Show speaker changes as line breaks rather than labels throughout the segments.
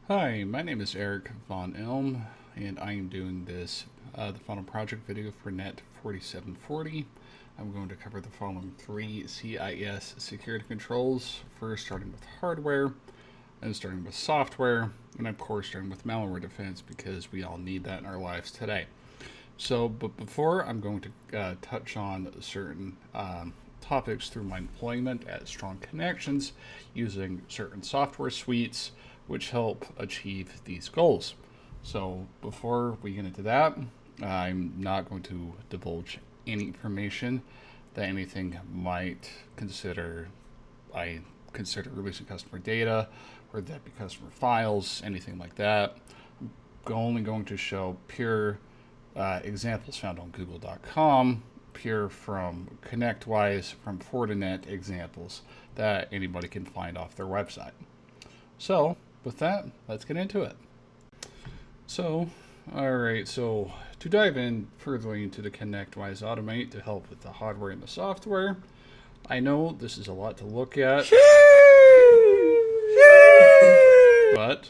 Hi, my name is Eric Von Elm, and I am doing this, the final project video for NET4740. I'm going to cover the following three CIS security controls, first starting with hardware, then starting with software, and of course starting with malware defense because we all need that in our lives today. But before I'm going to touch on certain topics through my employment at Strong Connections using certain software suites which help achieve these goals. So before we get into that, I'm not going to divulge any information that anything might consider I consider releasing customer data, or that be customer files, anything like that. I'm only going to show pure examples found on google.com, pure from ConnectWise, from Fortinet examples that anybody can find off their website. So with that, let's get into it. So to dive in further into the ConnectWise Automate to help with the hardware and the software, I know this is a lot to look at, but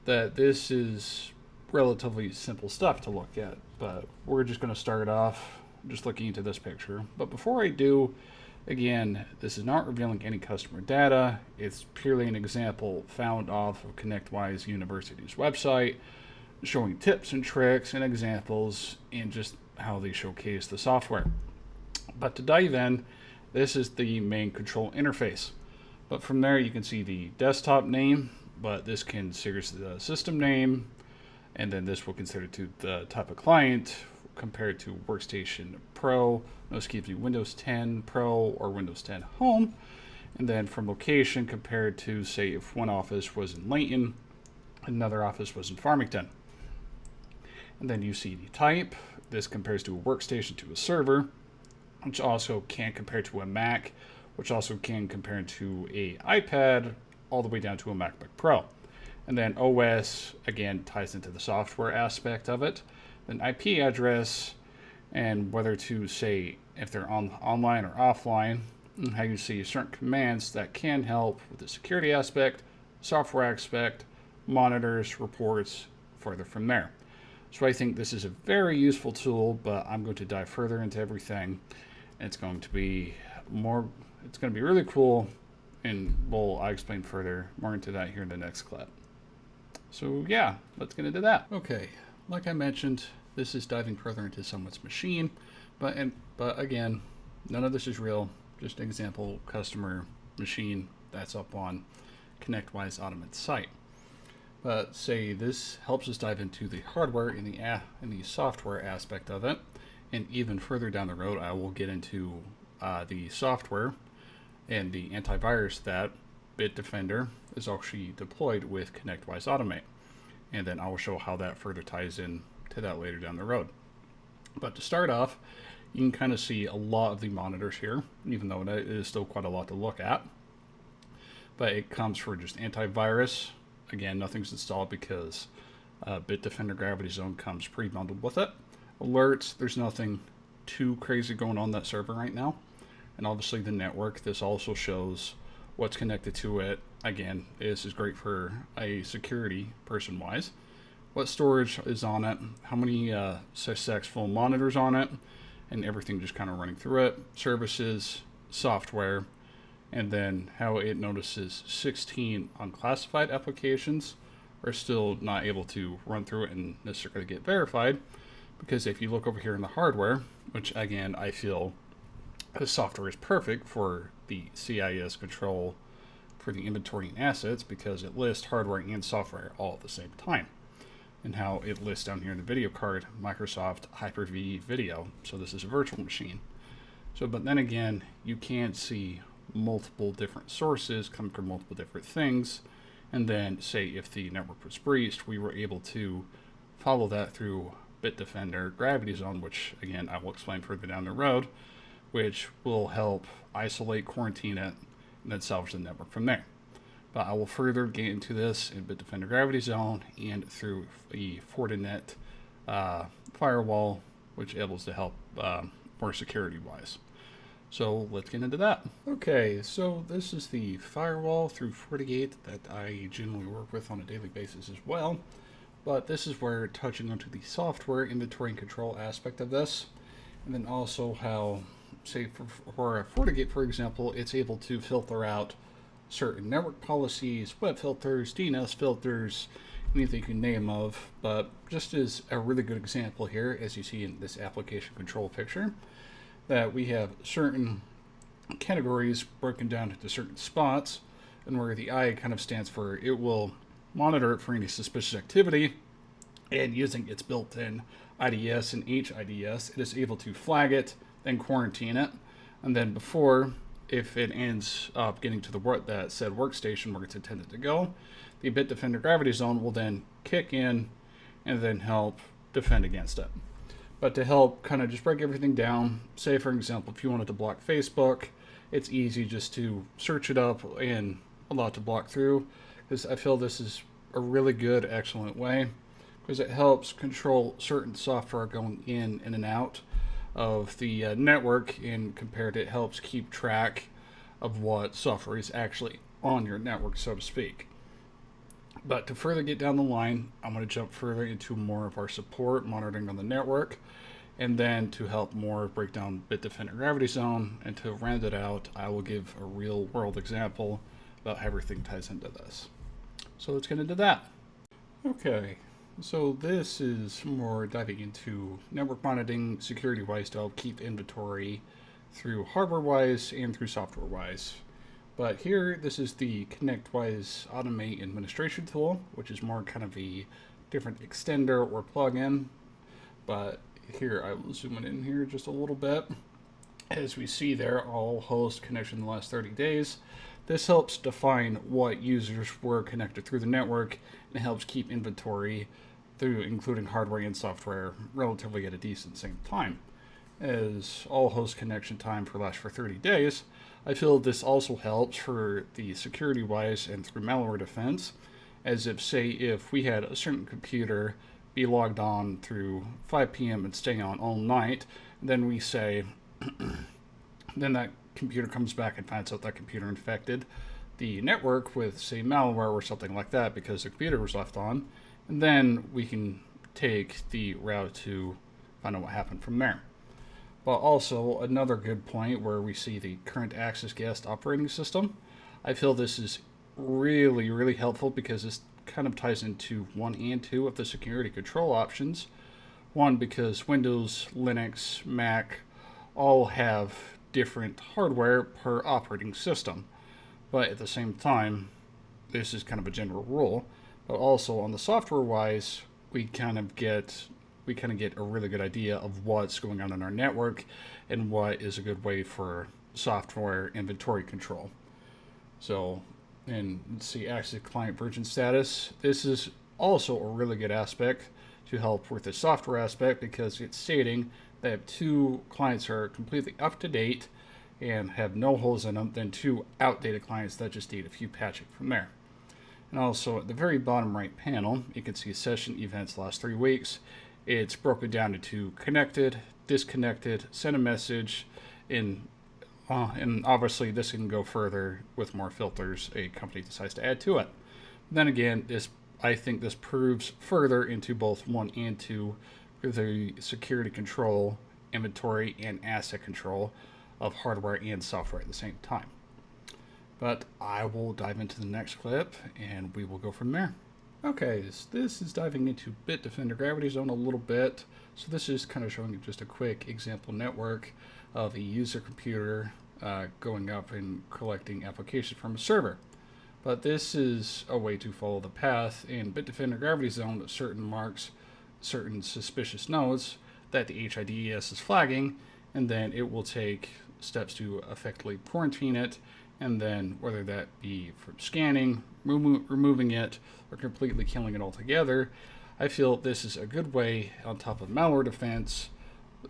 that this is relatively simple stuff to look at. But we're just going to start off just looking into this picture. But before I do, again, this is not revealing any customer data. It's purely an example found off of ConnectWise University's website, showing tips and tricks and examples and just how they showcase the software. But to dive in, this is the main control interface. But from there you can see the desktop name, but this considers the system name, and then this will consider to the type of client compared to Workstation Pro. This gives you Windows 10 Pro or Windows 10 Home. And then from location compared to, say, if one office was in Layton, another office was in Farmington. And then you see the type. This compares to a workstation to a server, which also can compare to a Mac, which also can compare to a iPad, all the way down to a MacBook Pro. And then OS, again, ties into the software aspect of it. Then IP address, and whether to say if they're online or offline, and how you see certain commands that can help with the security aspect, software aspect, monitors, reports, further from there. So I think this is a very useful tool, but I'm going to dive further into everything. It's going to be really cool, and I'll explain further more into that here in the next clip. So yeah, let's get into that. Okay, like I mentioned, this is diving further into someone's machine, but again, none of this is real, just an example customer machine that's up on ConnectWise Automate site. But say this helps us dive into the hardware and the software aspect of it, and even further down the road I will get into the software and the antivirus that Bitdefender is actually deployed with ConnectWise Automate, and then I will show how that further ties in to that later down the road. But to start off, you can kind of see a lot of the monitors here, even though it is still quite a lot to look at. But it comes for just antivirus. Again, nothing's installed because Bitdefender Gravity Zone comes pre-bundled with it. Alerts, there's nothing too crazy going on that server right now. And obviously the network, this also shows what's connected to it. Again, this is great for a security person wise. What storage is on it, how many successful monitors on it, and everything just kind of running through it. Services, software, and then how it notices 16 unclassified applications are still not able to run through it and necessarily get verified. Because if you look over here in the hardware, which again I feel the software is perfect for the CIS control for the inventory and assets, because it lists hardware and software all at the same time. And how it lists down here in the video card, Microsoft Hyper-V Video. So this is a virtual machine. But then again, you can see multiple different sources coming from multiple different things. And then say if the network was breached, we were able to follow that through Bitdefender Gravity Zone, which again, I will explain further down the road, which will help isolate, quarantine it, and then salvage the network from there. But I will further get into this in Bitdefender Gravity Zone and through the Fortinet firewall, which enables to help more security-wise. So let's get into that. Okay, so this is the firewall through FortiGate that I generally work with on a daily basis as well. But this is where touching onto the software inventory and control aspect of this, and then also how, say for a FortiGate, for example, it's able to filter out certain network policies, web filters, DNS filters, anything you can name of. But just as a really good example here, as you see in this application control picture, that we have certain categories broken down into certain spots, and where the I kind of stands for it will monitor it for any suspicious activity, and using its built-in IDS and HIDS, it is able to flag it, then quarantine it, and then before, if it ends up getting to that said workstation where it's intended to go, the Bitdefender Gravity Zone will then kick in and then help defend against it. But to help kind of just break everything down, say for example, if you wanted to block Facebook, it's easy just to search it up and allow it to block through, because I feel this is a really good, excellent way, because it helps control certain software going in and out of the network, and compared it helps keep track of what software is actually on your network, so to speak. But to further get down the line, I'm going to jump further into more of our support monitoring on the network, and then to help more break down Bitdefender Gravity Zone, and to round it out, I will give a real world example about how everything ties into this. So let's get into that. Okay, so this is more diving into network monitoring security-wise to help keep inventory through hardware-wise and through software-wise. But here, this is the ConnectWise Automate Administration tool, which is more kind of a different extender or plugin. But here, I will zoom it in here just a little bit. As we see there, all host connection in the last 30 days. This helps define what users were connected through the network, and helps keep inventory through including hardware and software relatively at a decent same time. As all host connection time lasts for 30 days, I feel this also helps for the security-wise and through malware defense, as if we had a certain computer be logged on through 5 p.m. and stay on all night, and then we say, then that computer comes back and finds out that computer infected the network with, say, malware or something like that because the computer was left on, and then we can take the route to find out what happened from there. But also, another good point where we see the current access guest operating system. I feel this is really, really helpful because this kind of ties into 1 and 2 of the security control options. One, because Windows, Linux, Mac all have different hardware per operating system. But at the same time, this is kind of a general rule. But also on the software-wise, we kind of get a really good idea of what's going on in our network and what is a good way for software inventory control. So, and let's see, access client version status. This is also a really good aspect to help with the software aspect, because it's stating that if 2 clients are completely up to date and have no holes in them, then 2 outdated clients that just need a few patching from there. And also at the very bottom right panel, you can see session events last 3 weeks. It's broken down into connected, disconnected, send a message, and obviously this can go further with more filters a company decides to add to it. Then again, I think this proves further into both 1 and 2 the security control, inventory, and asset control of hardware and software at the same time. But I will dive into the next clip and we will go from there. Okay, so this is diving into Bitdefender Gravity Zone a little bit. So this is kind of showing you just a quick example network of a user computer going up and collecting applications from a server. But this is a way to follow the path in Bitdefender Gravity Zone that marks certain suspicious nodes that the HIDS is flagging, and then it will take steps to effectively quarantine it, and then whether that be from scanning, removing it, or completely killing it altogether. I feel this is a good way on top of malware defense,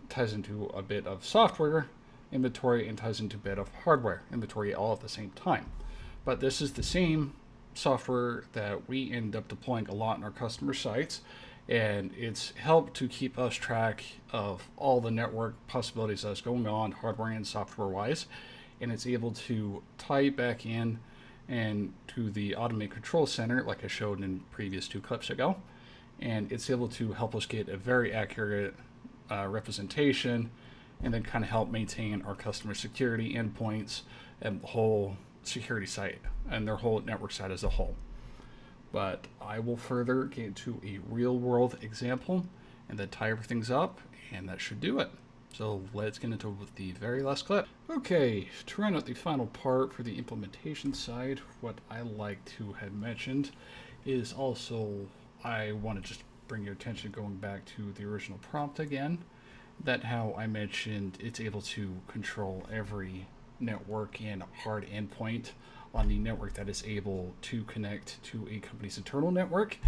ties into a bit of software inventory and ties into a bit of hardware inventory all at the same time. But this is the same software that we end up deploying a lot in our customer sites, and it's helped to keep us track of all the network possibilities that's going on, hardware and software wise, and it's able to tie back in and to the automated control center like I showed in previous 2 clips ago, and it's able to help us get a very accurate representation, and then kind of help maintain our customer security endpoints and the whole security site and their whole network site as a whole. But I will further get into a real world example and then tie everything up, and that should do it. So let's get into the very last clip. Okay, to round out the final part for the implementation side, what I like to have mentioned is also, I want to just bring your attention going back to the original prompt again, that how I mentioned it's able to control every network and hard endpoint on the network that is able to connect to a company's internal network,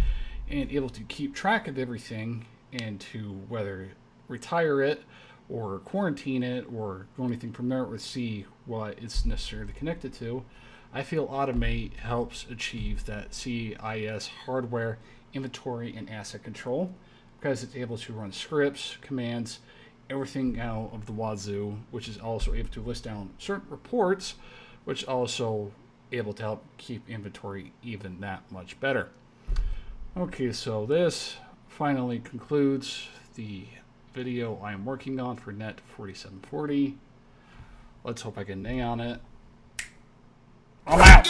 and able to keep track of everything and to whether retire it or quarantine it or go anything from there or see what it's necessarily connected to. I feel Automate helps achieve that CIS hardware inventory and asset control, because it's able to run scripts, commands, everything out of the wazoo, which is also able to list down certain reports, which also able to help keep inventory even that much better. Okay, so this finally concludes the video I'm working on for NET4740. Let's hope I get an A on it. I'm out!